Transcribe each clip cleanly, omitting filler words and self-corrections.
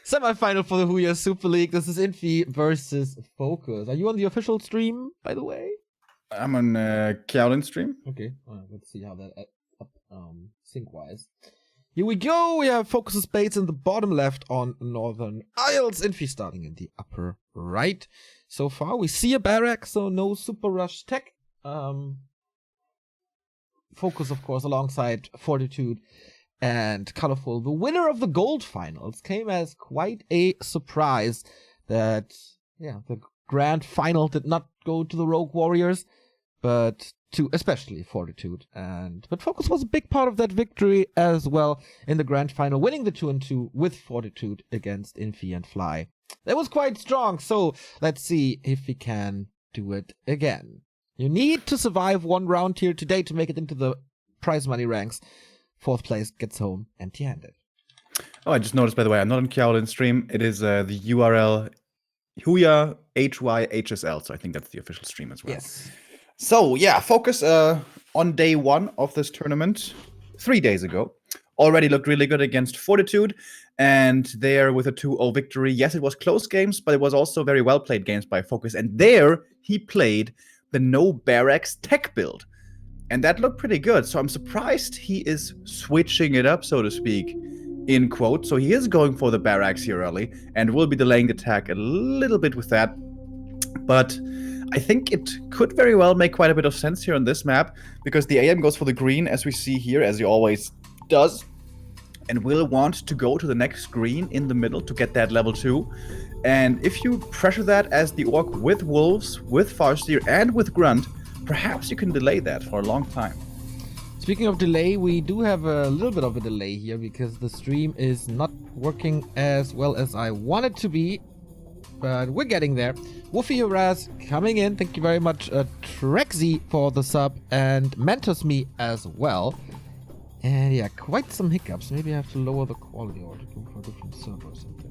Semifinal for the Huya Super League. This is Infi versus FoCuS. Are you on the official stream, by the way? I'm on Cloudin stream. Okay, let's see how that sync-wise. Here we go. We have FoCuS's base in the bottom left on Northern Isles. Infi starting in the upper right. So far, we see a barrack, so no super rush tech. FoCuS, of course, alongside Fortitude and Colorful. The winner of the gold finals came as quite a surprise that, the grand final did not go to the Rogue Warriors, but to especially Fortitude. But FoCuS was a big part of that victory as well in the grand final, winning the 2-2 with Fortitude against Infi and Fly. That was quite strong, so let's see if we can do it again. You need to survive one round here today to make it into the prize money ranks. 4th place gets home empty-handed. Oh, I just noticed, by the way, I'm not on Cloudin stream. It is the URL Huya HYHSL, so I think that's the official stream as well. Yes. So, yeah, FoCuS on day 1 of this tournament, 3 days ago, already looked really good against Fortitude, and there with a 2-0 victory. Yes, it was close games, but it was also very well-played games by FoCuS, and there he played the no barracks tech build. And that looked pretty good, so I'm surprised he is switching it up, so to speak, in quote. So he is going for the barracks here early, and will be delaying the attack a little bit with that. But I think it could very well make quite a bit of sense here on this map, because the AM goes for the green, as we see here, as he always does, and will want to go to the next green in the middle to get that level 2. And if you pressure that as the Orc with Wolves, with Farseer, and with Grunt, perhaps you can delay that for a long time. Speaking of delay, we do have a little bit of a delay here because the stream is not working as well as I want it to be. But we're getting there. Woofy Raz coming in. Thank you very much, Trexy, for the sub, and Mentors me as well. And yeah, quite some hiccups. Maybe I have to lower the quality or to go for a different server or something.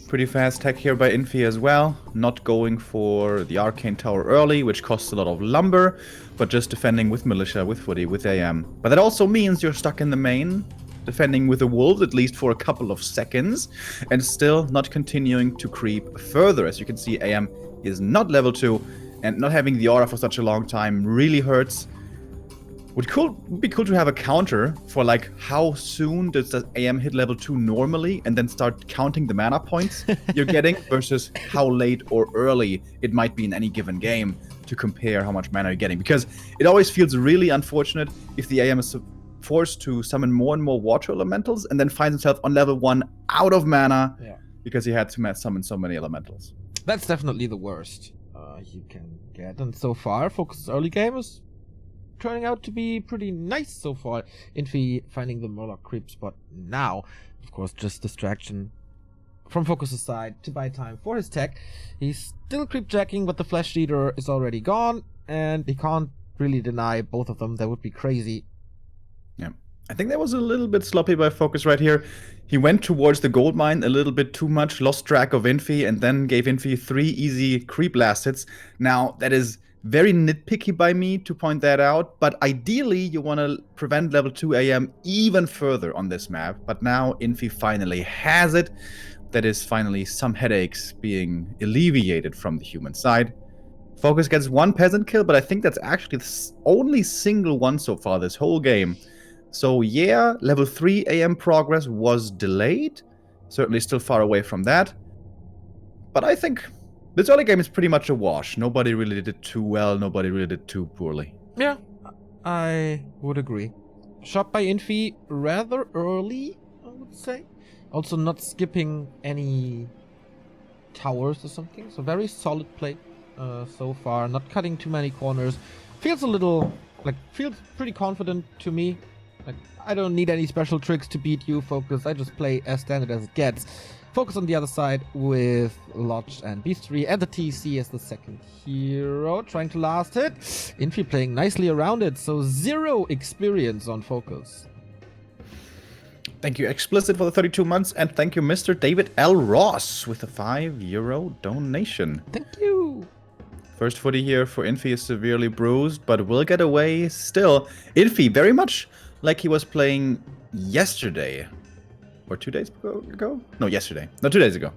Pretty fast tech here by Infi as well. Not going for the Arcane Tower early, which costs a lot of lumber, but just defending with Militia, with Footy, with AM. But that also means you're stuck in the main, defending with the Wolves at least for a couple of seconds, and still not continuing to creep further. As you can see, AM is not level 2, and not having the aura for such a long time really hurts. Would be cool to have a counter for like how soon does the AM hit level 2 normally, and then start counting the mana points you're getting versus how late or early it might be in any given game to compare how much mana you're getting. Because it always feels really unfortunate if the AM is forced to summon more and more water elementals and then finds himself on level 1 out of mana because he had to summon so many elementals. That's definitely the worst you can get. And so far, FoCuS's early game is turning out to be pretty nice so far. Infi finding the Murloc creep spot now. Of course, just distraction from FoCuS's side to buy time for his tech. He's still creep jacking, but the Flesh Eater is already gone, and he can't really deny both of them. That would be crazy. Yeah, I think that was a little bit sloppy by FoCuS right here. He went towards the gold mine a little bit too much, lost track of Infi, and then gave Infi 3 easy creep last hits. Now, that is very nitpicky by me to point that out, but ideally you want to prevent level 2 AM even further on this map. But now Infi finally has it. That is finally some headaches being alleviated from the human side. FoCuS gets 1 peasant kill, but I think that's actually the only single one so far this whole game. So yeah, level 3 AM progress was delayed. Certainly still far away from that. But I think this early game is pretty much a wash. Nobody really did it too well. Nobody really did too poorly. Yeah, I would agree. Shot by Infi rather early, I would say. Also not skipping any towers or something. So very solid play so far. Not cutting too many corners. Feels a little, feels pretty confident to me. Like, I don't need any special tricks to beat you, FoCuS. I just play as standard as it gets. FoCuS on the other side with Lodge and Beastry, and the TC as the second hero, trying to last hit. Infi playing nicely around it, so 0 experience on FoCuS. Thank you, Explicit, for the 32 months, and thank you, Mr. David L. Ross, with a €5 donation. Thank you. First footy here for Infi is severely bruised, but will get away still. Infi, very much like he was playing yesterday, Or 2 days ago? No, yesterday. No, 2 days ago.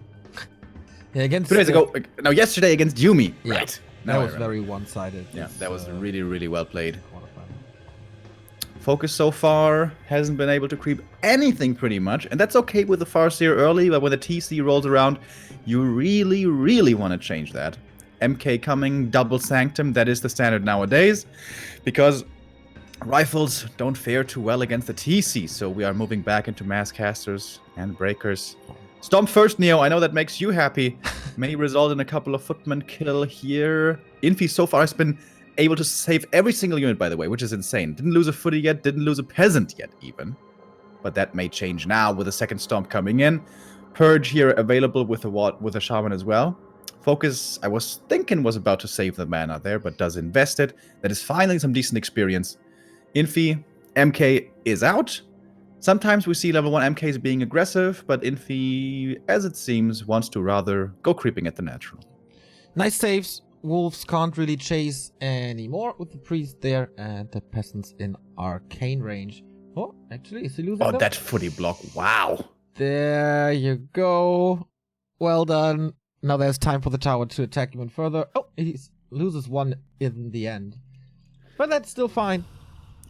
Yeah, against 2 days ago. No, yesterday against Yumi. Yeah, Right. that was very one-sided. Yeah, that was really, really well played. Quarterfinal. FoCuS so far hasn't been able to creep anything pretty much, and that's okay with the Farseer early, but when the TC rolls around, you really, really want to change that. MK coming, double Sanctum, that is the standard nowadays, because rifles don't fare too well against the TC, so we are moving back into mass casters and breakers. Stomp first, Neo, I know that makes you happy. May result in a couple of footmen kill here. Infi so far has been able to save every single unit, by the way, which is insane. Didn't lose a footy yet, didn't lose a peasant yet, even. But that may change now with the second Stomp coming in. Purge here available with a Shaman as well. FoCuS, I was thinking, was about to save the mana there, but does invest it. That is finally some decent experience. Infi, MK is out. Sometimes we see level 1 MKs being aggressive, but Infi, as it seems, wants to rather go creeping at the natural. Nice saves. Wolves can't really chase anymore with the priest there and the peasants in arcane range. Oh, actually, is he losing them? That footy block, wow. There you go. Well done. Now there's time for the tower to attack even further. Oh, he loses one in the end. But that's still fine.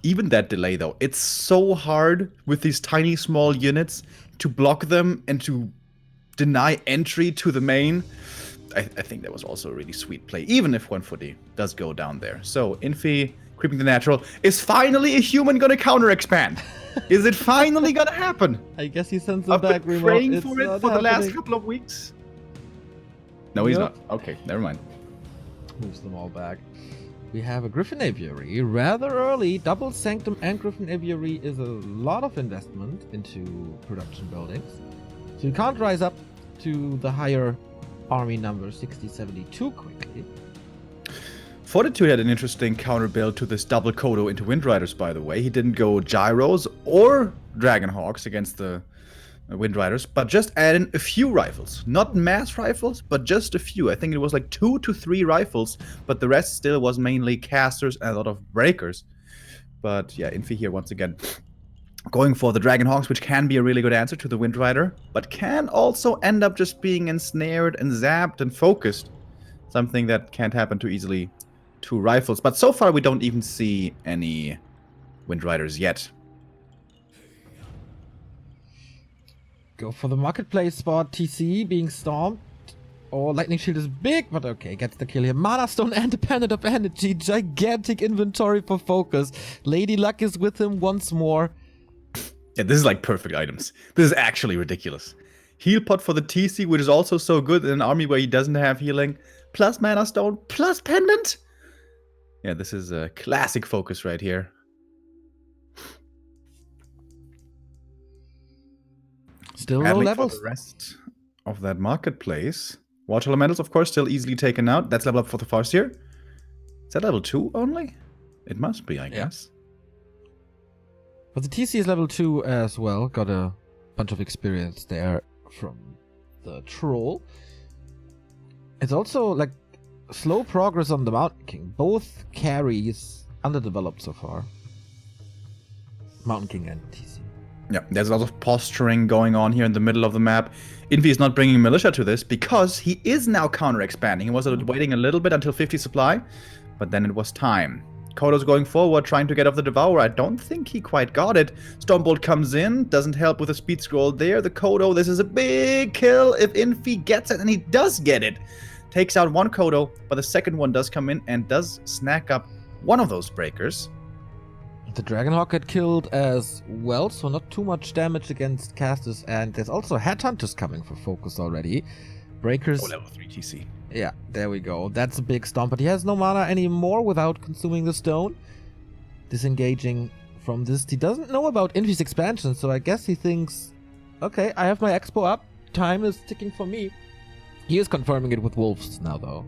Even that delay, though, it's so hard with these tiny, small units to block them and to deny entry to the main. I think that was also a really sweet play, even if one footy does go down there. So, Infi, creeping the natural. Is finally a human gonna counter-expand? Is it finally gonna happen? I guess he sends them back, I've been Remo. praying It's for it not for the last happening. couple of weeks. No, he's Yep. not. Okay, never mind. Moves them all back. We have a Griffin Aviary rather early. Double Sanctum and Griffin Aviary is a lot of investment into production buildings. So you can't rise up to the higher army number 60-70 too quickly. Fortitude had an interesting counter build to this double Kodo into Windriders, by the way. He didn't go Gyros or Dragonhawks against the Windriders, but just add in a few rifles. Not mass rifles, but just a few. I think it was like 2 to 3 rifles, but the rest still was mainly casters and a lot of breakers. But yeah, Infi here once again going for the Dragonhawks, which can be a really good answer to the Windrider, but can also end up just being ensnared and zapped and focused. Something that can't happen too easily to rifles. But so far we don't even see any Windriders yet. Go for the marketplace spot. TC being stomped. Oh, Lightning Shield is big, but okay, gets the kill here. Mana Stone and Dependent of Energy. Gigantic inventory for FoCuS. Lady Luck is with him once more. Yeah, this is like perfect items. This is actually ridiculous. Heal pot for the TC, which is also so good in an army where he doesn't have healing. Plus Mana Stone, plus Pendant. Yeah, this is a classic FoCuS right here. Still low Battling levels. for the rest of that marketplace. Water Elementals, of course, still easily taken out. That's level up for the Farseer. Is that level 2 only? It must be, I guess. But the TC is level 2 as well. Got a bunch of experience there from the Troll. It's also like slow progress on the Mountain King. Both carries underdeveloped so far. Mountain King and TC. Yeah, there's a lot of posturing going on here in the middle of the map. Infi is not bringing militia to this because he is now counter-expanding. He was waiting a little bit until 50 supply, but then it was time. Kodo's going forward, trying to get off the Devourer. I don't think he quite got it. Stormbolt comes in, doesn't help with the speed scroll there. The Kodo, this is a big kill if Infi gets it, and he does get it. Takes out one Kodo, but the second one does come in and does snack up one of those breakers. The Dragonhawk had killed as well, so not too much damage against casters. And there's also Headhunters coming for FoCuS already. Breakers. Oh, level 3 TC. Yeah, there we go. That's a big stomp, but he has no mana anymore without consuming the stone. Disengaging from this. He doesn't know about Infi's expansion, so I guess he thinks, okay, I have my expo up. Time is ticking for me. He is confirming it with Wolves now, though.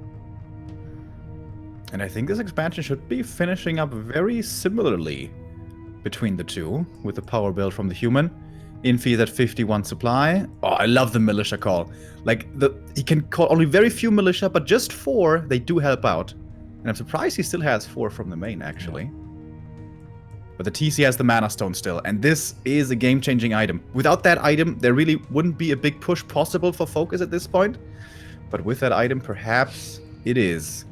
And I think this expansion should be finishing up very similarly between the two, with the power build from the human. Infi is at 51 supply. Oh, I love the militia call. Like, he can call only very few militia, but just 4, they do help out. And I'm surprised he still has 4 from the main, actually. But the TC has the Mana Stone still, and this is a game-changing item. Without that item, there really wouldn't be a big push possible for FoCuS at this point. But with that item, perhaps it is.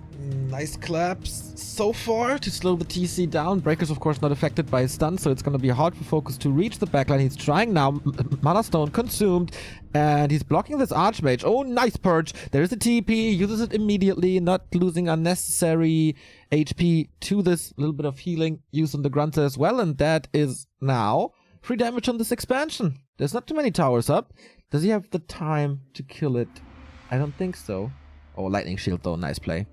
Nice claps so far to slow the TC down. Breaker's of course not affected by a stun, so it's going to be hard for FoCuS to reach the backline. He's trying now. Mana Stone consumed, and he's blocking this Archmage. Oh, nice purge. There's a TP, uses it immediately, not losing unnecessary HP to this. Little bit of healing used on the Grunter as well, and that is now free damage on this expansion. There's not too many towers up. Does he have the time to kill it? I don't think so. Oh, Lightning Shield though, nice play.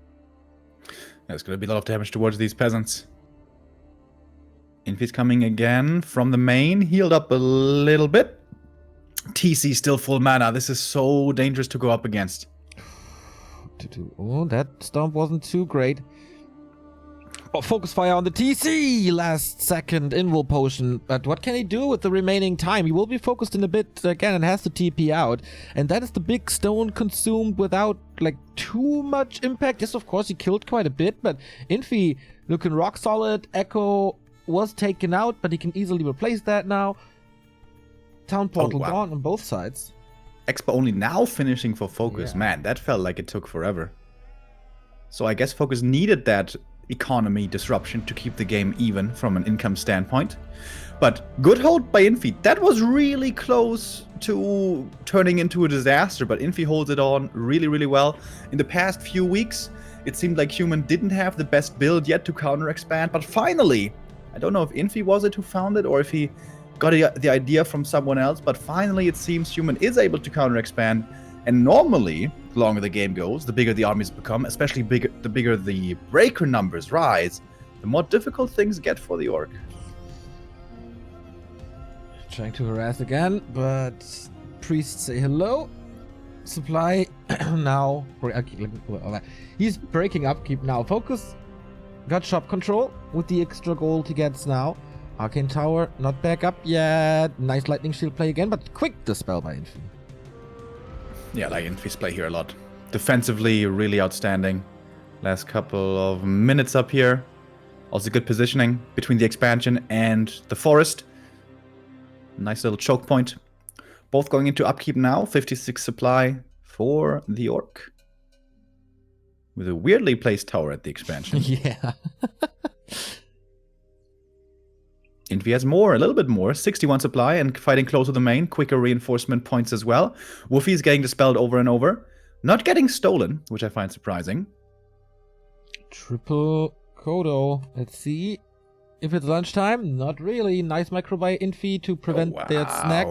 There's going to be a lot of damage towards these peasants. Infi's coming again from the main, healed up a little bit. TC still full mana. This is so dangerous to go up against. Oh, that stomp wasn't too great. Oh, focus fire on the TC! Last second invul potion. But what can he do with the remaining time? He will be focused in a bit again and has to TP out. And that is the big stone consumed without like too much impact. Yes, of course, he killed quite a bit, but Infi looking rock solid. Echo was taken out, but he can easily replace that now. Town portal gone on both sides. Expo only now finishing for FoCuS. Yeah. Man, that felt like it took forever. So I guess FoCuS needed that economy disruption to keep the game even from an income standpoint. But good hold by Infi. That was really close to turning into a disaster, but Infi holds it on really, really well. In the past few weeks, it seemed like Human didn't have the best build yet to counter expand, but finally, I don't know if Infi was it who found it or if he got the idea from someone else, but finally it seems Human is able to counter expand. And normally, the longer the game goes, the bigger the armies become, especially the bigger the breaker numbers rise, the more difficult things get for the Orc. Trying to harass again, but priests say hello. Supply now. He's breaking upkeep now. FoCuS got shop control with the extra gold he gets now. Arcane Tower not back up yet. Nice Lightning Shield play again, but quick dispel by Infi. Yeah, like Infi's play here a lot. Defensively, really outstanding. Last couple of minutes up here. Also good positioning between the expansion and the forest. Nice little choke point. Both going into upkeep now. 56 supply for the Orc. With a weirdly placed tower at the expansion. Yeah. Infi has more, a little bit more. 61 supply and fighting close to the main. Quicker reinforcement points as well. Wolfie is getting dispelled over and over. Not getting stolen, which I find surprising. Triple Kodo. Let's see if it's lunchtime. Not really. Nice micro by Infi to prevent that snack.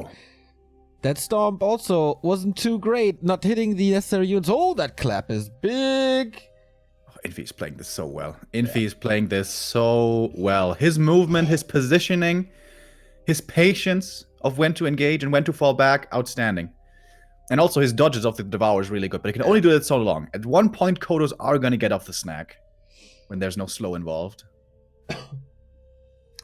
That stomp also wasn't too great. Not hitting the necessary units. Oh, that clap is big. Infi is playing this so well. Infi is playing this so well. His movement, his positioning, his patience of when to engage and when to fall back, outstanding. And also his dodges of the Devour is really good, but he can only do it so long. At one point, Kodos are going to get off the snack when there's no slow involved.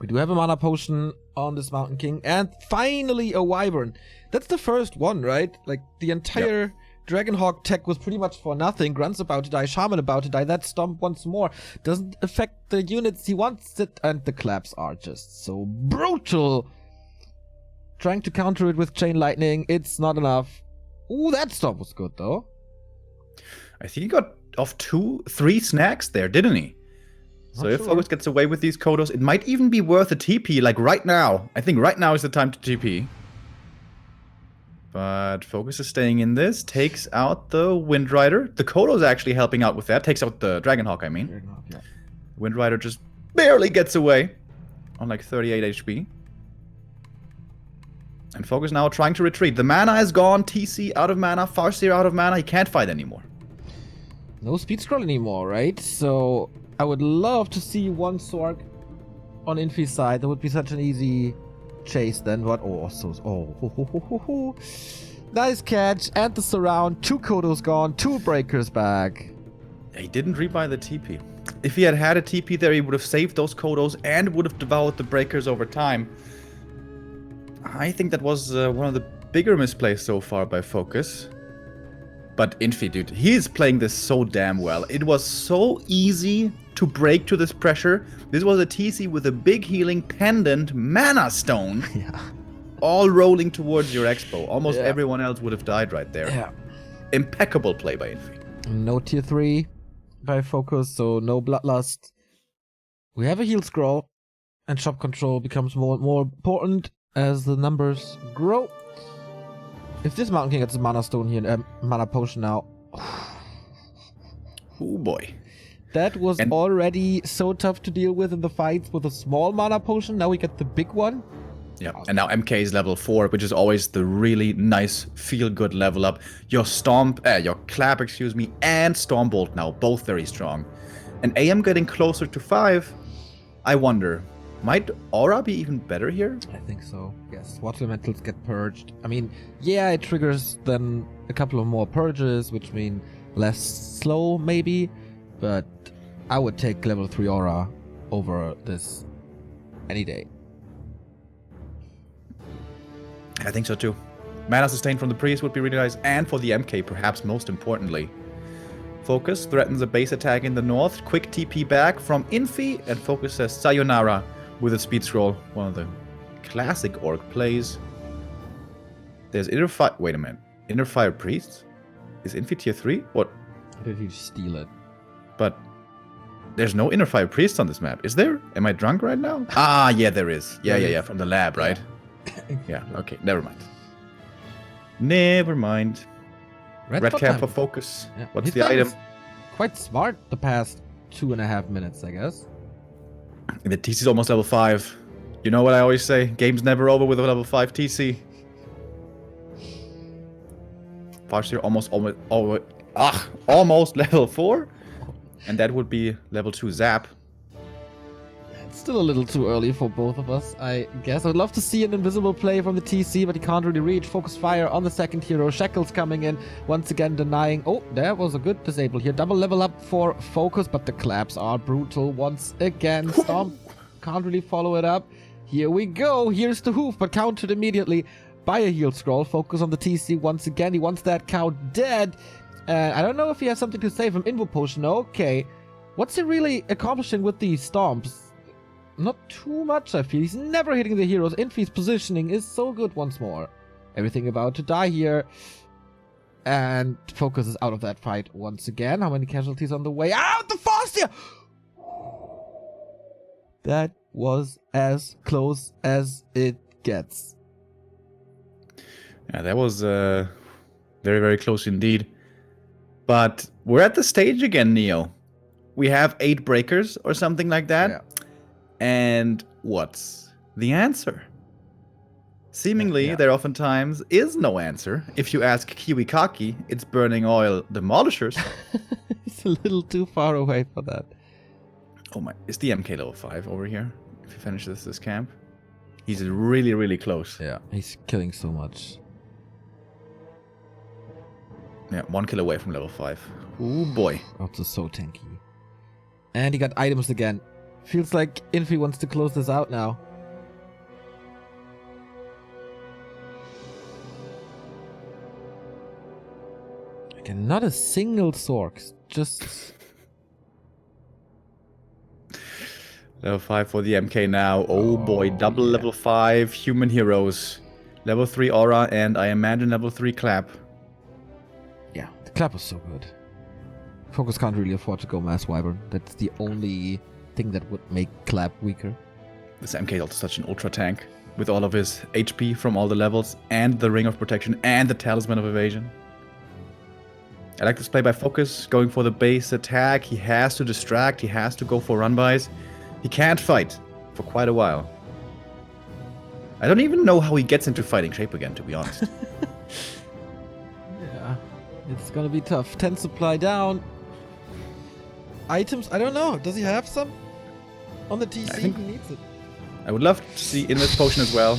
We do have a mana potion on this Mountain King, and finally a Wyvern. That's the first one, right? Like, the entire Dragonhawk tech was pretty much for nothing. Grunt's about to die, Shaman about to die, that stomp once more. Doesn't affect the units he wants it, and the claps are just so brutal. Trying to counter it with Chain Lightning, it's not enough. Ooh, that stomp was good, though. I think he got off 3 snacks there, didn't he? So if FoCuS gets away with these Kodos, it might even be worth a TP, like right now. I think right now is the time to TP. But FoCuS is staying in this, takes out the Wind Rider. The Kodo's actually helping out with that, takes out the Dragonhawk, I mean. Dragonhawk, yeah. Wind Rider just barely gets away on like 38 HP. And FoCuS now trying to retreat. The mana is gone, TC out of mana, Farseer out of mana, he can't fight anymore. No speed scroll anymore, right? So I would love to see one Sorg on Infi's side. That would be such an easy chase then. What? Nice catch. And the surround. 2 Kodos gone. 2 breakers back. He didn't rebuy the TP. If he had had a TP there, he would have saved those Kodos and would have devoured the breakers over time. I think that was one of the bigger misplays so far by FoCuS. But Infi, dude, he's playing this so damn well. It was so easy to break to this pressure. This was a TC with a big healing pendant mana stone. Yeah. All rolling towards your expo. Almost everyone else would have died right there. Yeah. Impeccable play by Infi. No tier 3 by FoCuS, so no Bloodlust. We have a heal scroll, and shop control becomes more and more important as the numbers grow. If this Mountain King gets a mana stone here and mana potion now. Oh boy. That was already so tough to deal with in the fights with a small mana potion. Now we get the big one. Yeah, and now MK is level 4, which is always the really nice, feel-good level up. Your Clap, excuse me, and Stormbolt now, both very strong. And AM getting closer to 5, I wonder, might Aura be even better here? I think so, yes. Water Elementals get purged. I mean, yeah, it triggers then a couple of more purges, which mean less slow, maybe. But I would take level 3 Aura over this any day. I think so too. Mana sustain from the Priest would be really nice, and for the MK, perhaps most importantly. FoCuS threatens a base attack in the north. Quick TP back from Infi, and FoCuS says sayonara with a speed scroll. One of the classic orc plays. There's Inner Fire. Wait a minute. Inner Fire Priest? Is Infi tier 3? What? Did you steal it? But there's no Inner Fire Priest on this map, is there? Am I drunk right now? Ah, yeah, there is. Yeah, from the lab, right? Yeah, okay, never mind. Never mind. Red cap for FoCuS. Yeah. What's the item? Quite smart the past 2.5 minutes, I guess. The TC's almost level 5. You know what I always say? Game's never over with a level 5 TC. Farseer almost level 4. And that would be level 2 Zap. It's still a little too early for both of us, I guess. I'd love to see an invisible play from the TC, but he can't really reach. FoCuS Fire on the second hero. Shackles coming in, once again denying. Oh, there was a good disable here. Double level up for FoCuS, but the claps are brutal once again. Stomp can't really follow it up. Here we go. Here's the hoof, but countered immediately by a heal scroll. FoCuS on the TC once again. He wants that cow dead. I don't know if he has something to say from Invo Potion. Okay. What's he really accomplishing with these stomps? Not too much, I feel. He's never hitting the heroes. Infi's positioning is so good once more. Everything about to die here. And FoCuS is out of that fight once again. How many casualties on the way out? The Farseer! That was as close as it gets. Yeah, that was very, very close indeed. But we're at the stage again, Neo. We have 8 breakers or something like that. Yeah. And what's the answer? Seemingly, there oftentimes is no answer. If you ask Kiwikaki, it's Burning Oil Demolishers. It's a little too far away for that. Oh my, is the MK level 5 over here? If he finishes this camp? He's really, really close. Yeah, he's killing so much. Yeah, 1 kill away from level 5. Ooh boy. Also so tanky. And he got items again. Feels like Infi wants to close this out now. Again, not a single Sorks. Just... Level 5 for the MK now. Oh boy, double level 5 human heroes. Level 3 Aura and I imagine level 3 Clap. Yeah, the Clap was so good. FoCuS can't really afford to go Mass Wyvern. That's the only thing that would make Clap weaker. This MK is also such an ultra tank with all of his HP from all the levels and the Ring of Protection and the Talisman of Evasion. I like this play by FoCuS, going for the base attack. He has to distract, he has to go for run-bys. He can't fight for quite a while. I don't even know how he gets into fighting shape again, to be honest. Yeah, it's gonna be tough. 10 supply down. Items, I don't know. Does he have some? On the TC, he needs it. I would love to see Invis Potion as well.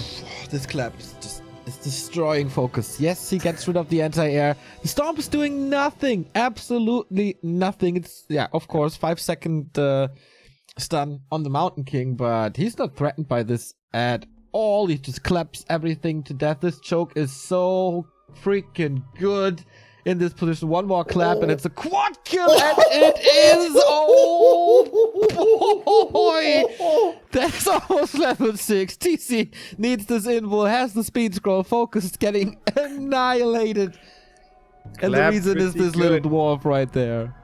This Clap is just destroying FoCuS. Yes, he gets rid of the anti-air. The Stomp is doing nothing. Absolutely nothing. It's, yeah, of course, 5-second stun on the Mountain King, but he's not threatened by this at all. He just claps everything to death. This choke is so freaking good. in this position. One more clap and it's a quad kill, and it is, oh boy, that's almost level 6. TC needs this invul, has the speed scroll, FoCuS is getting annihilated. And the reason is this little dwarf right there.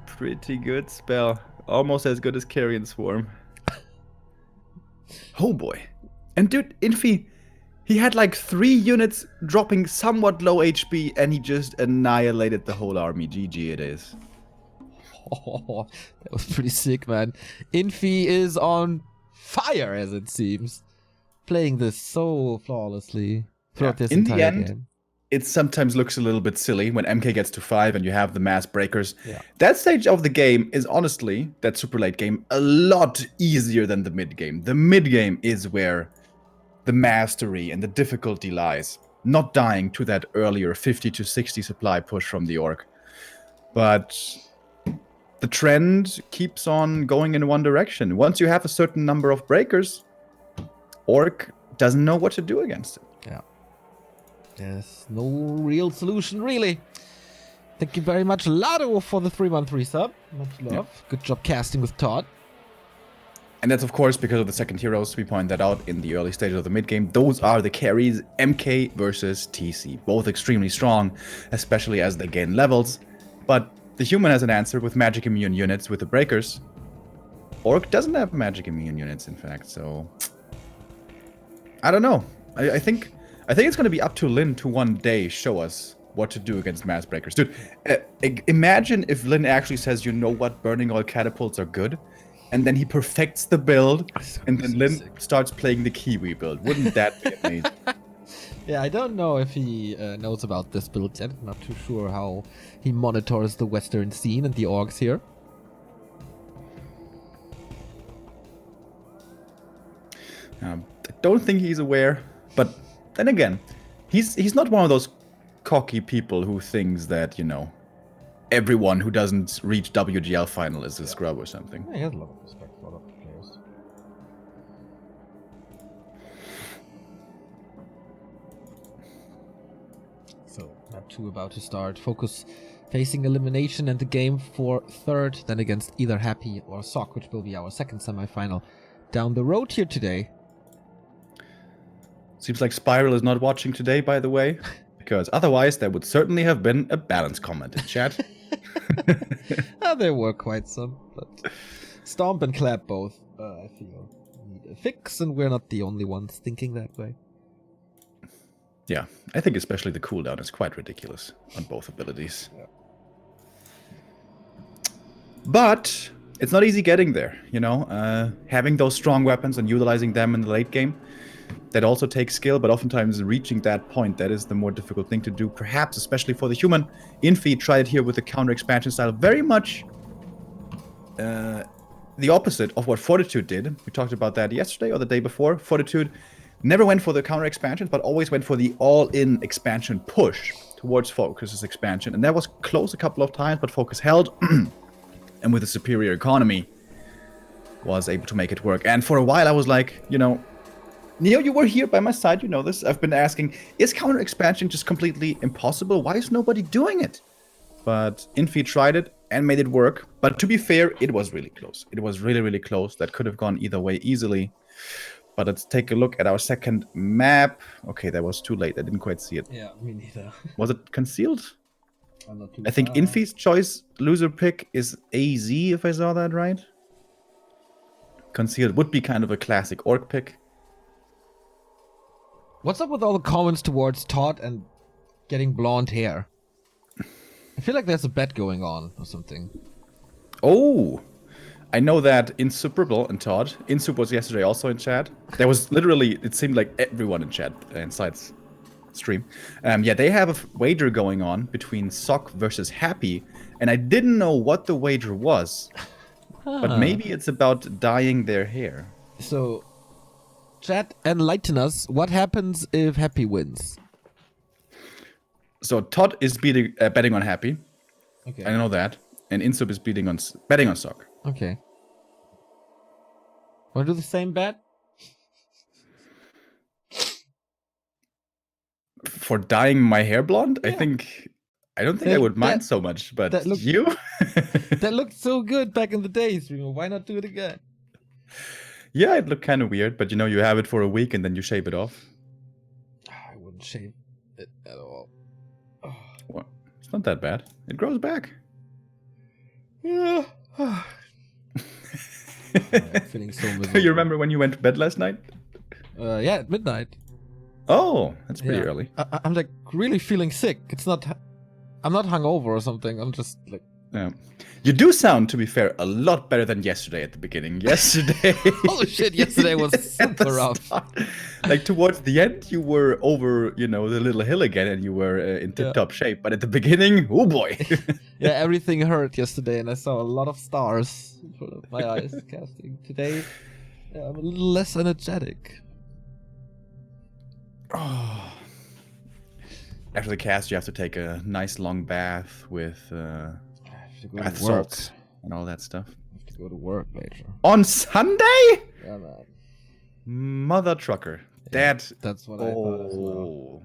Pretty good spell. Almost as good as Carrion Swarm. Oh boy. And dude, Infi, he had like 3 units dropping somewhat low HP and he just annihilated the whole army. GG it is. Oh, that was pretty sick, man. Infi is on fire, as it seems. Playing this so flawlessly throughout this entire game. It sometimes looks a little bit silly when MK gets to 5 and you have the mass breakers. Yeah. That stage of the game is honestly, that super late game, a lot easier than the mid game. The mid game is where the mastery and the difficulty lies. Not dying to that earlier 50 to 60 supply push from the orc. But the trend keeps on going in one direction. Once you have a certain number of breakers, orc doesn't know what to do against it. Yeah. There's no real solution, really. Thank you very much, Lado, for the 3-month resub. Much love. Yep. Good job casting with Todd. And that's, of course, because of the second heroes. We point that out in the early stages of the mid-game. Those are the carries, MK versus TC. Both extremely strong, especially as they gain levels. But the human has an answer with magic immune units with the breakers. Orc doesn't have magic immune units, in fact, so... I don't know. I think it's going to be up to Lin to one day show us what to do against mass breakers. Dude, imagine if Lin actually says, you know what, burning all catapults are good, and then he perfects the build, and then Lin starts playing the Kiwi build. Wouldn't that be amazing? Yeah, I don't know if he knows about this build yet. Not too sure how he monitors the Western scene and the orgs here. I don't think he's aware, but then again, he's not one of those cocky people who thinks that, you know, everyone who doesn't reach WGL final is a scrub or something. Yeah, he has a lot of respect for a lot of players. So, map 2 about to start. FoCuS facing elimination and the game for third, then against either Happy or Sock, which will be our second semifinal down the road here today. Seems like Spiral is not watching today, by the way, because otherwise there would certainly have been a balanced comment in chat. There were quite some, but Stomp and Clap both, I feel, need a fix, and we're not the only ones thinking that way. Yeah, I think especially the cooldown is quite ridiculous on both abilities. Yeah. But it's not easy getting there, you know? Having those strong weapons and utilizing them in the late game, that also takes skill, but oftentimes reaching that point, that is the more difficult thing to do, perhaps especially for the human. Infi tried it here with the counter expansion style, very much the opposite of what Fortitude did. We talked about that yesterday or the day before. Fortitude never went for the counter expansions, but always went for the all-in expansion push towards FoCuS's expansion, and that was close a couple of times, but FoCuS held, and with a superior economy, was able to make it work. And for a while I was like, you know, Neo, you were here by my side, you know this. I've been asking, is counter expansion just completely impossible? Why is nobody doing it? But Infi tried it and made it work. But to be fair, it was really close. It was really, really close. That could have gone either way easily. But let's take a look at our second map. Okay, that was too late. I didn't quite see it. Yeah, me neither. Was it concealed? I'm not too I think Infi's choice loser pick is AZ, if I saw that right. Concealed would be kind of a classic orc pick. What's up with all the comments towards Todd and getting blonde hair? I feel like there's a bet going on or something. Oh, I know that Insuperable and Todd. Insup was yesterday also in chat. There was literally, it seemed like everyone in chat inside stream. Yeah, they have a wager going on between Sock versus Happy, and I didn't know what the wager was, but maybe it's about dyeing their hair. So, chat, enlighten us. What happens if Happy wins? So Todd is betting on Happy. Okay. I know that. And Insup is betting on Sock. Okay. Want to do the same bet? For dyeing my hair blonde? Yeah. I I don't think I would mind so much, but you? That looked so good back in the days, Remo. Why not do it again? Yeah, it looked kind of weird, but you have it for a week and then you shave it off. I wouldn't shave it at all. Oh. Well, it's not that bad. It grows back. Yeah. I'm feeling so miserable. Do you remember when you went to bed last night? Yeah, at midnight. Oh, that's pretty early. I'm like really feeling sick. I'm not hungover or something. I'm just like. Yeah. You do sound, to be fair, a lot better than yesterday at the beginning. Yesterday. Holy shit! Yesterday was super rough. Like towards the end, you were over, the little hill again, and you were in tip-top shape. But at the beginning, oh boy. Yeah, everything hurt yesterday, and I saw a lot of stars in front of my eyes casting. Today, I'm a little less energetic. Oh. After the cast, you have to take a nice long bath with bath salts and all that stuff. I have to go to work later. On Sunday? Yeah, man. Mother trucker. Yeah, that's what I thought as well.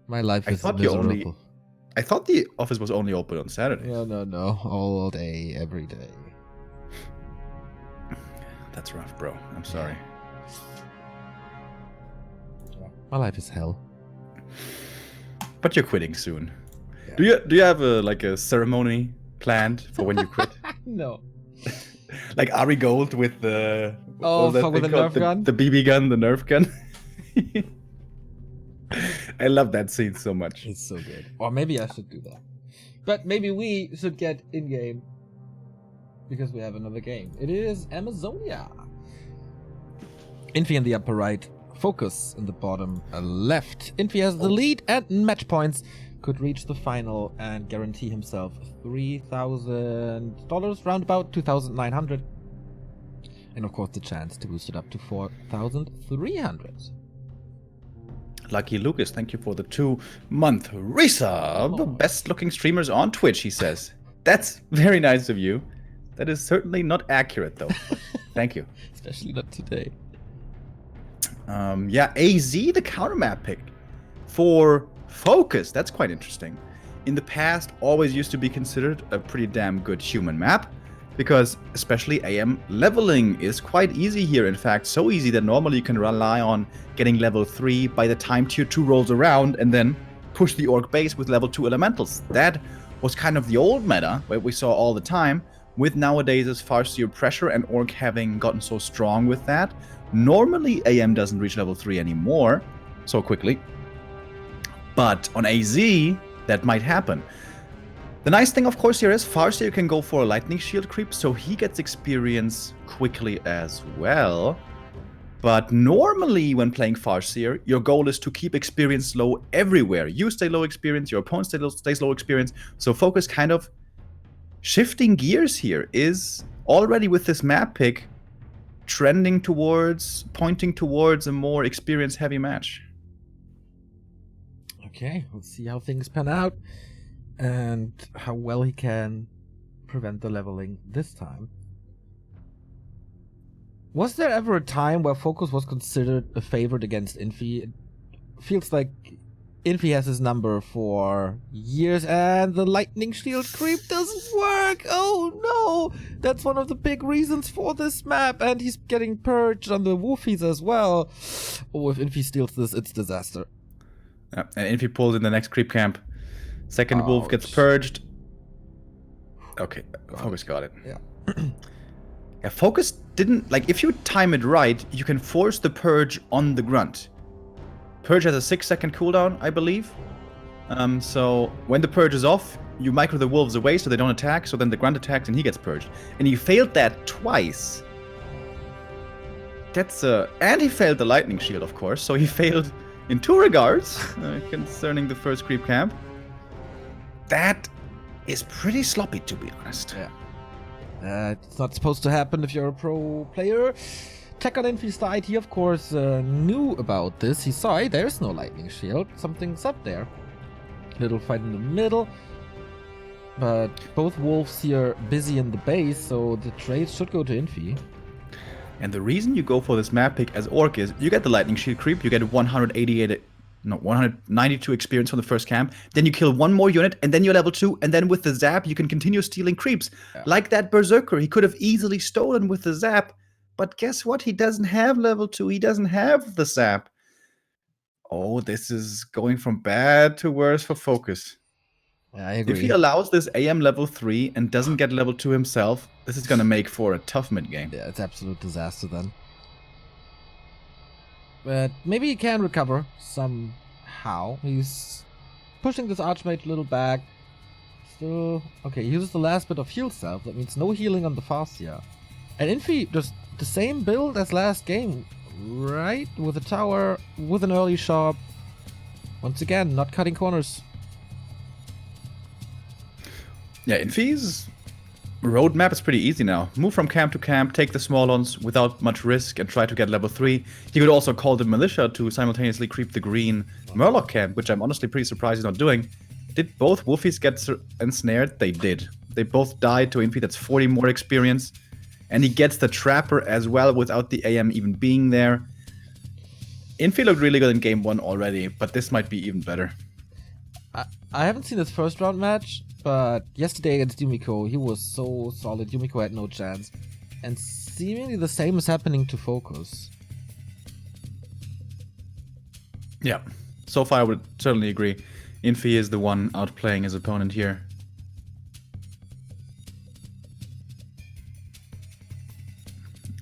My life is miserable. I thought the office was only open on Saturday. No. All day, every day. That's rough, bro. I'm sorry. My life is hell. But you're quitting soon. Yeah. Do you have a ceremony planned for when you quit? No. Like Ari Gold with the with the Nerf gun? The BB gun, the Nerf gun. I love that scene so much. It's so good. Or maybe I should do that. But maybe we should get in-game because we have another game. It is Amazonia. Infi in the upper right, FoCuS in the bottom left. Infi has the lead and match points. Could reach the final and guarantee himself $3,000, round about 2,900. And of course the chance to boost it up to 4,300. Lucky Lucas, thank you for the 2-month resub. Oh. Best looking streamers on Twitch, he says. That's very nice of you. That is certainly not accurate though. Thank you. Especially not today. Yeah, AZ, the counter map pick for FoCuS. That's quite interesting. In the past, always used to be considered a pretty damn good human map, because especially AM leveling is quite easy here. In fact, so easy that normally you can rely on getting level 3 by the time tier 2 rolls around and then push the orc base with level 2 elementals. That was kind of the old meta, where we saw all the time. With nowadays as Farseer pressure and orc having gotten so strong with that, normally AM doesn't reach level 3 anymore so quickly. But on AZ, that might happen. The nice thing, of course, here is Farseer can go for a lightning shield creep, so he gets experience quickly as well. But normally when playing Farseer, your goal is to keep experience low everywhere. You stay low experience, your opponent stays low experience. So FoCuS kind of shifting gears here is already with this map pick pointing towards a more experience-heavy match. Okay, let's see how things pan out and how well he can prevent the leveling this time. Was there ever a time where FoCuS was considered a favorite against Infi? It feels like Infi has his number for years and the lightning shield creep doesn't work. Oh no! That's one of the big reasons for this map, and he's getting purged on the Woofies as well. Oh, if Infi steals this, it's disaster. Yeah, and Infi pulls in the next creep camp. Second wolf gets purged. Okay, FoCuS got it. Yeah. Yeah, FoCuS didn't, like, if you time it right, you can force the purge on the grunt. Purge has a 6-second cooldown, I believe. So when the purge is off, you micro the wolves away so they don't attack, so then the grunt attacks and he gets purged. And he failed that twice. That's and he failed the lightning shield, of course, so he failed in 2 regards concerning the first creep camp. That is pretty sloppy, to be honest. Yeah. It's not supposed to happen if you're a pro player. Tech on Infi's side, he of course knew about this. He saw, hey, there's no lightning shield. Something's up there. Little fight in the middle. But both wolves here busy in the base, so the trade should go to Infi. And the reason you go for this map pick as orc is you get the lightning shield creep, you get 188 no, 192 experience from the first camp. Then you kill one more unit, and then you're level 2. And then with the zap, you can continue stealing creeps. Yeah. Like that Berserker, he could have easily stolen with the zap. But guess what? He doesn't have level 2. He doesn't have the zap. Oh, this is going from bad to worse for FoCuS. Yeah, I agree. If he allows this AM level 3 and doesn't get level 2 himself, this is going to make for a tough mid game. Yeah, it's absolute disaster then. But maybe he can recover somehow. He's pushing this Archmage a little back. Still... Okay, he uses the last bit of heal self. That means no healing on the Farseer. And Infi, just the same build as last game, right? With a tower, with an early shop. Once again, not cutting corners. Yeah, Infi's roadmap is pretty easy now. Move from camp to camp, take the small ones without much risk, and try to get level 3. He could also call the militia to simultaneously creep the green Murloc camp, which I'm honestly pretty surprised he's not doing. Did both Wolfies get ensnared? They did. They both died to Infi. That's 40 more experience. And he gets the Trapper as well without the AM even being there. Infi looked really good in game 1 already, but this might be even better. I haven't seen his first round match, but yesterday against Yumiko, he was so solid. Yumiko had no chance. And seemingly the same is happening to FoCuS. Yeah, so far I would certainly agree. Infi is the one outplaying his opponent here.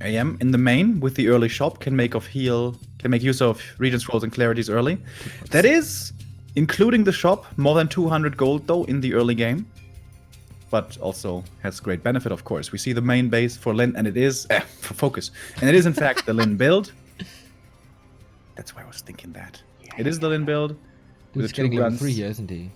AM in the main with the early shop can make use of Regent Scrolls and Clarities early. That is including the shop, more than 200 gold though in the early game. But also has great benefit, of course. We see the main base for Lin, and it is for FoCuS. And it is in fact the Lin build. That's why I was thinking that. It is the Lin build. He's getting level 3 here, isn't he?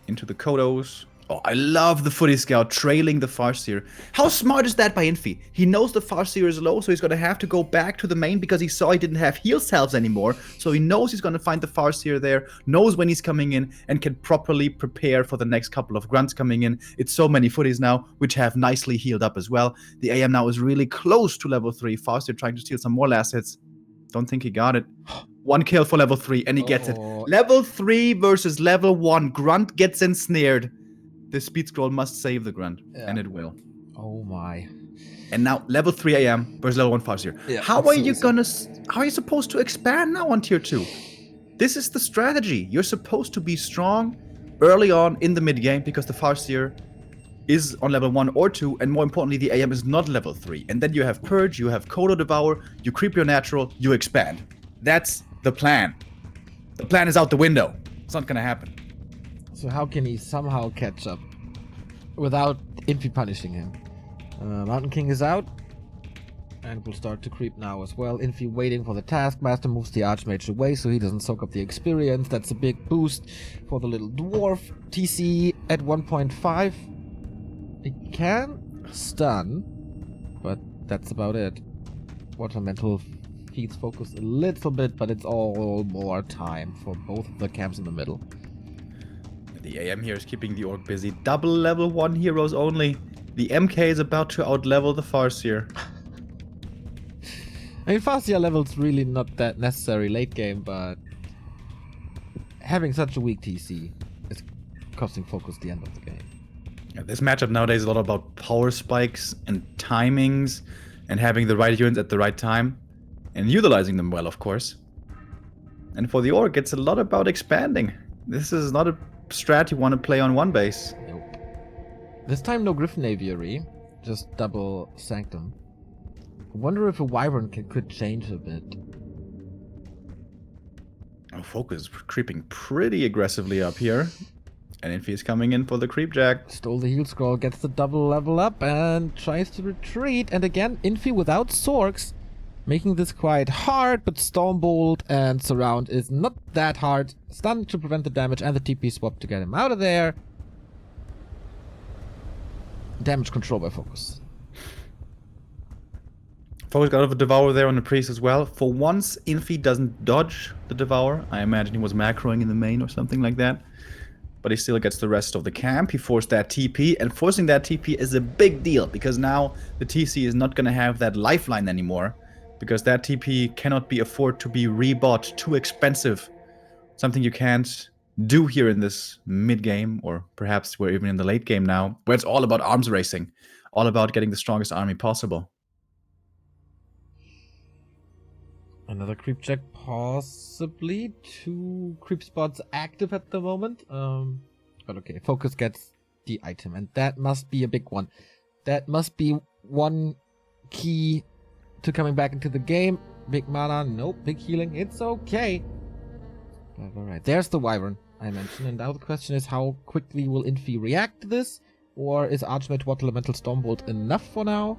Into the Kodos. Oh, I love the Footy Scout trailing the Farseer. How smart is that by Infi? He knows the Farseer is low, so he's going to have to go back to the main because he saw he didn't have heal salves anymore. So he knows he's going to find the Farseer there, knows when he's coming in, and can properly prepare for the next couple of grunts coming in. It's so many Footies now, which have nicely healed up as well. The AM now is really close to level 3. Farseer trying to steal some more last hits. Don't think he got it. 1 kill for level 3, and he gets it. Level 3 versus level 1. Grunt gets ensnared. The speed scroll must save the grunt, and it will. Oh my! And now level 3 AM versus level 1 Farseer. Yeah, how are you supposed to expand now on tier 2? This is the strategy. You're supposed to be strong early on in the mid game because the Farseer is on level 1 or 2, and more importantly, the AM is not level 3. And then you have Purge, you have Kodo Devour, you creep your natural, you expand. That's the plan. The plan is out the window. It's not gonna happen. So how can he somehow catch up without Infi punishing him? Mountain King is out and will start to creep now as well. Infi waiting for the Taskmaster, moves the Archmage away so he doesn't soak up the experience. That's a big boost for the little dwarf. TC at 1.5. It can stun, but that's about it. Water Mental feeds FoCuS a little bit, but it's all more time for both of the camps in the middle. The AM here is keeping the Orc busy. Double level 1 heroes only. The MK is about to outlevel the Farseer. I mean, Farseer level's really not that necessary late game, but having such a weak TC is costing FoCuS the end of the game. Yeah, this matchup nowadays is a lot about power spikes and timings and having the right units at the right time and utilizing them well, of course. And for the Orc, it's a lot about expanding. This is not a strat you want to play on one base. Nope. This time no Griffin Aviary, just double Sanctum. I wonder if a Wyvern could change a bit. Oh, FoCuS is creeping pretty aggressively up here. And Infi is coming in for the creep jack. Stole the heal scroll, gets the double level up and tries to retreat. And again, Infi without Sorks, making this quite hard, but Stormbolt and Surround is not that hard. Stun to prevent the damage and the TP swap to get him out of there. Damage control by FoCuS. FoCuS got a Devour there on the Priest as well. For once, Infi doesn't dodge the Devour. I imagine he was macroing in the main or something like that. But he still gets the rest of the camp. He forced that TP, and forcing that TP is a big deal because now the TC is not going to have that lifeline anymore. Because that TP cannot be afforded to be rebought, too expensive Something you can't do here in this mid-game, or perhaps we're even in the late game now, where it's all about arms racing, all about getting the strongest army possible. Another creep check, possibly. 2 creep spots active at the moment. But okay, FoCuS gets the item, and that must be a big one. That must be one key to coming back into the game. Big mana, nope. Big healing, it's okay. Alright, there's the Wyvern I mentioned, and now the question is how quickly will Infi react to this? Or is Archmage Water Elemental Stormbolt enough for now?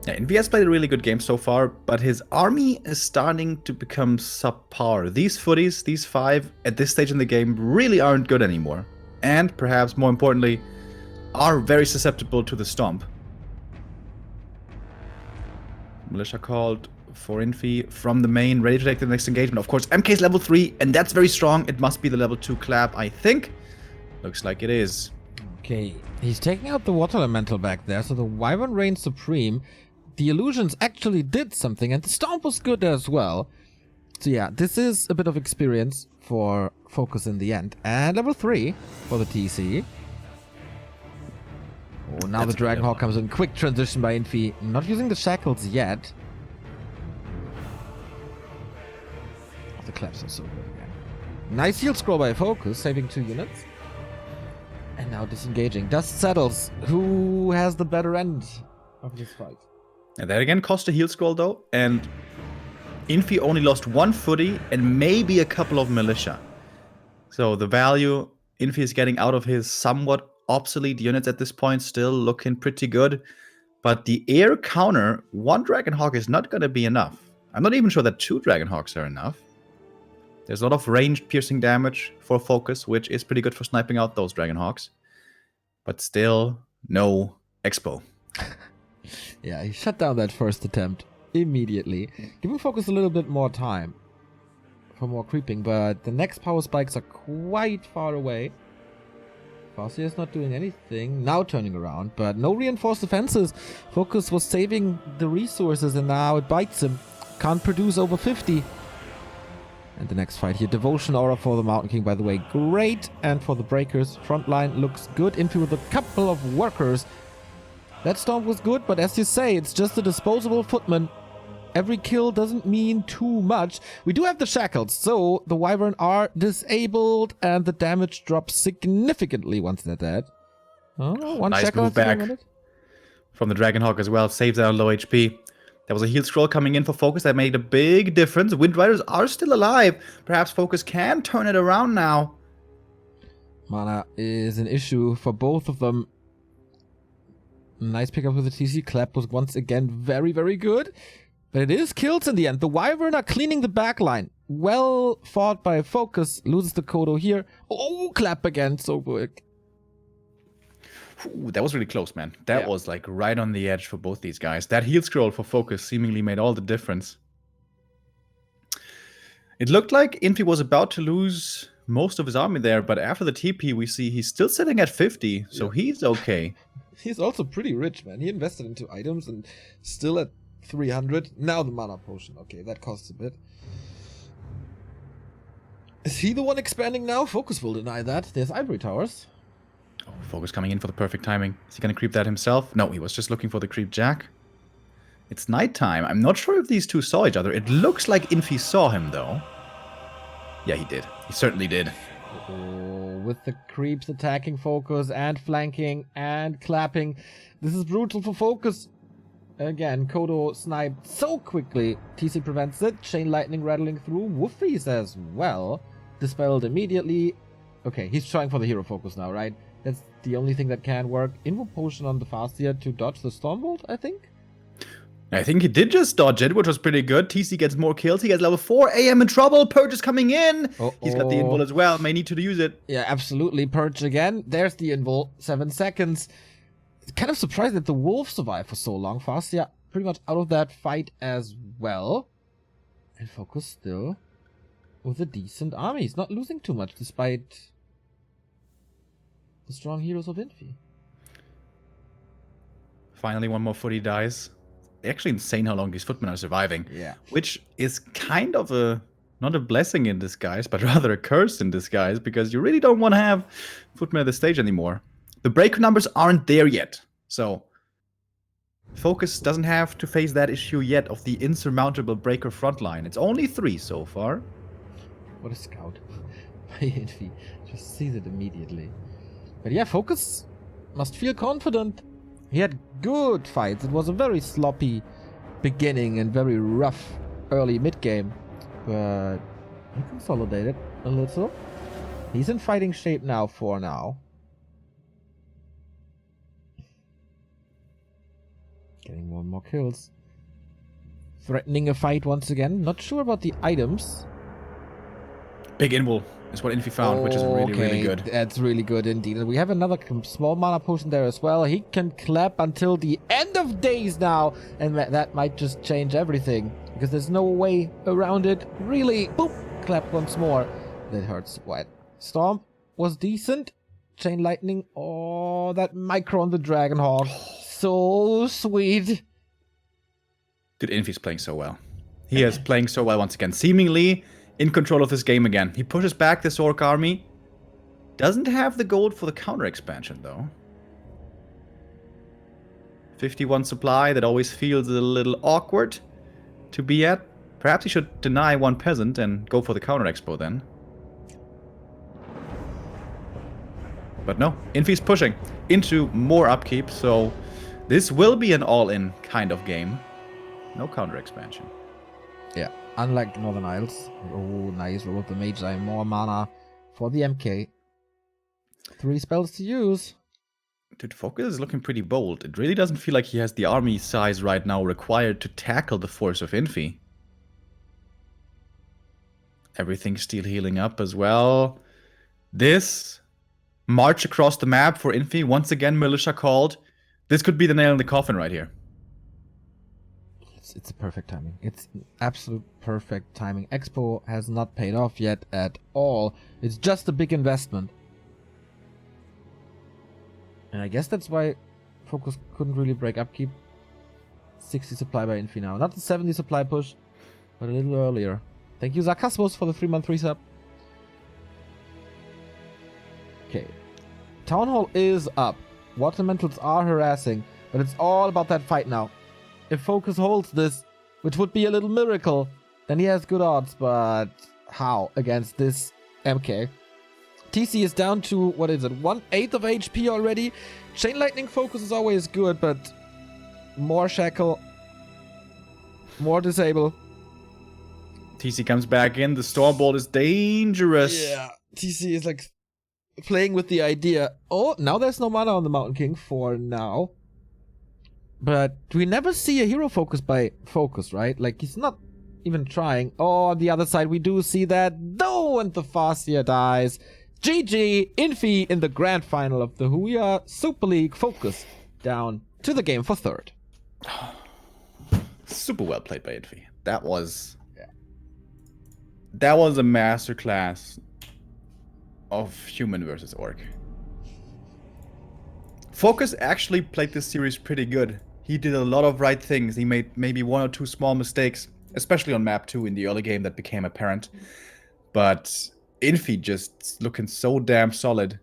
Yeah, Infi has played a really good game so far, but his army is starting to become subpar. These footies, these 5, at this stage in the game, really aren't good anymore. And, perhaps more importantly, are very susceptible to the Stomp. Militia called for Infi from the main, ready to take the next engagement. Of course, MK's level 3, and that's very strong. It must be the level 2 clap, I think. Looks like it is. Okay, he's taking out the Water Elemental back there, so the Wyvern reigns supreme. The illusions actually did something, and the Stomp was good as well. So yeah, this is a bit of experience for FoCuS in the end. And level 3 for the TC. Oh, now the Dragonhawk comes in. Quick transition by Infi. Not using the shackles yet. Oh, the claps are so good again. Nice heal scroll by FoCuS, saving 2 units. And now disengaging. Dust settles. Who has the better end of this fight? And that again cost a heal scroll though, and Infi only lost 1 footy and maybe a couple of militia. So the value Infi is getting out of his somewhat obsolete units at this point still looking pretty good. But the air counter, 1 Dragonhawk is not going to be enough. I'm not even sure that 2 Dragonhawks are enough. There's a lot of ranged piercing damage for FoCuS, which is pretty good for sniping out those Dragonhawks. But still, no expo. Yeah, he shut down that first attempt immediately, giving FoCuS a little bit more time for more creeping, but the next power spikes are quite far away. Farseer is not doing anything, now turning around, but no reinforced defenses. FoCuS was saving the resources and now it bites him. Can't produce over 50. And the next fight here, Devotion Aura for the Mountain King, by the way, great. And for the Breakers, front line looks good. Infi with a couple of workers. That Stomp was good, but as you say, it's just a disposable footman. Every kill doesn't mean too much. We do have the shackles, so the Wyvern are disabled, and the damage drops significantly once they're dead. Oh, one nice shackle move back from the Dragonhawk as well. Saves out low HP. There was a heal scroll coming in for FoCuS that made a big difference. Wind Riders are still alive. Perhaps FoCuS can turn it around now. Mana is an issue for both of them. Nice pickup with the TC. Clap was once again very, very good. But it is kills in the end. The Wyvern are cleaning the backline. Well fought by FoCuS. Loses the Kodo here. Oh, Clap again. So quick. Ooh, that was really close, man. That was like right on the edge for both these guys. That heal scroll for FoCuS seemingly made all the difference. It looked like Infi was about to lose most of his army there, but after the TP, we see he's still sitting at 50, so he's okay. He's also pretty rich, man. He invested into items and still at 300. Now the mana potion. Okay, that costs a bit. Is he the one expanding now? FoCuS will deny that. There's Ivory Towers. Oh, FoCuS coming in for the perfect timing. Is he going to creep that himself? No, he was just looking for the creep jack. It's nighttime. I'm not sure if these two saw each other. It looks like Infi saw him, though. Yeah, he did. He certainly did. Oh, with the creeps attacking FoCuS and flanking and clapping. This is brutal for FoCuS. Again, Kodo sniped so quickly. TC prevents it. Chain Lightning rattling through. Woofies as well. Dispelled immediately. Okay, he's trying for the hero focus now, right? That's the only thing that can work. Invo Potion on the Farseer to dodge the Stormbolt, I think? I think he did just dodge it, which was pretty good. TC gets more kills. He gets level 4. AM in trouble. Purge is coming in. He's got the invul as well. May need to use it. Yeah, absolutely. Purge again. There's the invul. 7 seconds. Kind of surprised that the Wolf survived for so long. Farseer pretty much out of that fight as well. And FoCuS still with a decent army. He's not losing too much despite the strong heroes of Infi. Finally, one more footy dies. Actually insane how long these footmen are surviving. Yeah. Which is kind of a not a blessing in disguise, but rather a curse in disguise, because you really don't want to have Footman at the stage anymore. The break numbers aren't there yet, so FoCuS doesn't have to face that issue yet of the insurmountable breaker frontline. It's only 3 so far. What a scout. Infi just sees it immediately. But yeah, FoCuS must feel confident. He had good fights. It was a very sloppy beginning and very rough early mid-game. But he consolidated a little. He's in fighting shape now for now. Getting more and more kills. Threatening a fight once again. Not sure about the items. Big invul is what Infi found, which is really good. That's really good indeed. And we have another small mana potion there as well. He can clap until the end of days now. And that might just change everything. Because there's no way around it. Really, boop, clap once more. That hurts. What? Storm was decent. Chain lightning. Oh, that micro on the Dragonhawk. So sweet. Dude, Infi's playing so well. He is playing so well once again. Seemingly in control of this game again. He pushes back this Orc army. Doesn't have the gold for the counter expansion, though. 51 supply, that always feels a little awkward to be at. Perhaps he should deny 1 peasant and go for the counter expo then. But no, Infi's pushing into more upkeep, so this will be an all-in kind of game. No counter expansion. Yeah, unlike Northern Isles. Oh, nice. Roll the Mage Eye. More mana for the MK. 3 spells to use. Dude, FoCuS is looking pretty bold. It really doesn't feel like he has the army size right now required to tackle the force of Infi. Everything's still healing up as well. This march across the map for Infi, once again militia called. This could be the nail in the coffin right here. It's a perfect timing. It's an absolute perfect timing. Expo has not paid off yet at all. It's just a big investment. And I guess that's why FoCuS couldn't really break upkeep. 60 supply by Infi now. Not the 70 supply push, but a little earlier. Thank you, Sarcasmos, for the 3-month resub. Okay. Town Hall is up. Water Elementals are harassing, but it's all about that fight now. If FoCuS holds this, which would be a little miracle, then he has good odds, but how against this MK? TC is down to, what is it, 1/8 of HP already? Chain Lightning FoCuS is always good, but more Shackle, more Disable. TC comes back in, the Stormbolt is dangerous. Yeah, TC is like playing with the idea. Oh, now there's no mana on the Mountain King for now. But we never see a hero focus by FoCuS, right? Like, he's not even trying. Oh, on the other side, we do see that. No, and the Farseer dies. GG, Infi in the grand final of the Huya Super League. FoCuS down to the game for 3rd. Super well played by Infi. That was a masterclass of human versus orc. FoCuS actually played this series pretty good. He did a lot of right things. He made maybe 1 or 2 small mistakes, especially on map 2 in the early game that became apparent. But Infi just looking so damn solid.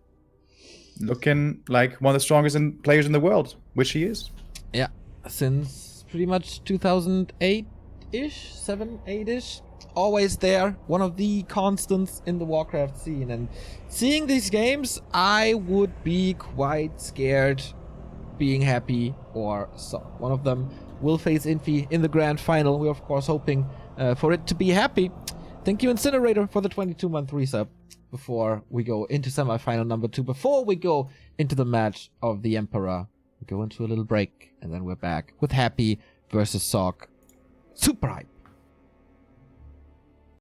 Looking like one of the strongest players in the world, which he is. Yeah, since pretty much 2008-ish, 7, 8-ish. Always there, one of the constants in the Warcraft scene. And seeing these games, I would be quite scared being happy or so. One of them will face Infi in the grand final. We're of course hoping for it to be happy. Thank you, Incinerator, for the 22-month resub. Before we go into semifinal number 2, before we go into the match of the Emperor, we go into a little break, and then we're back with Happy versus Sock. Super hype.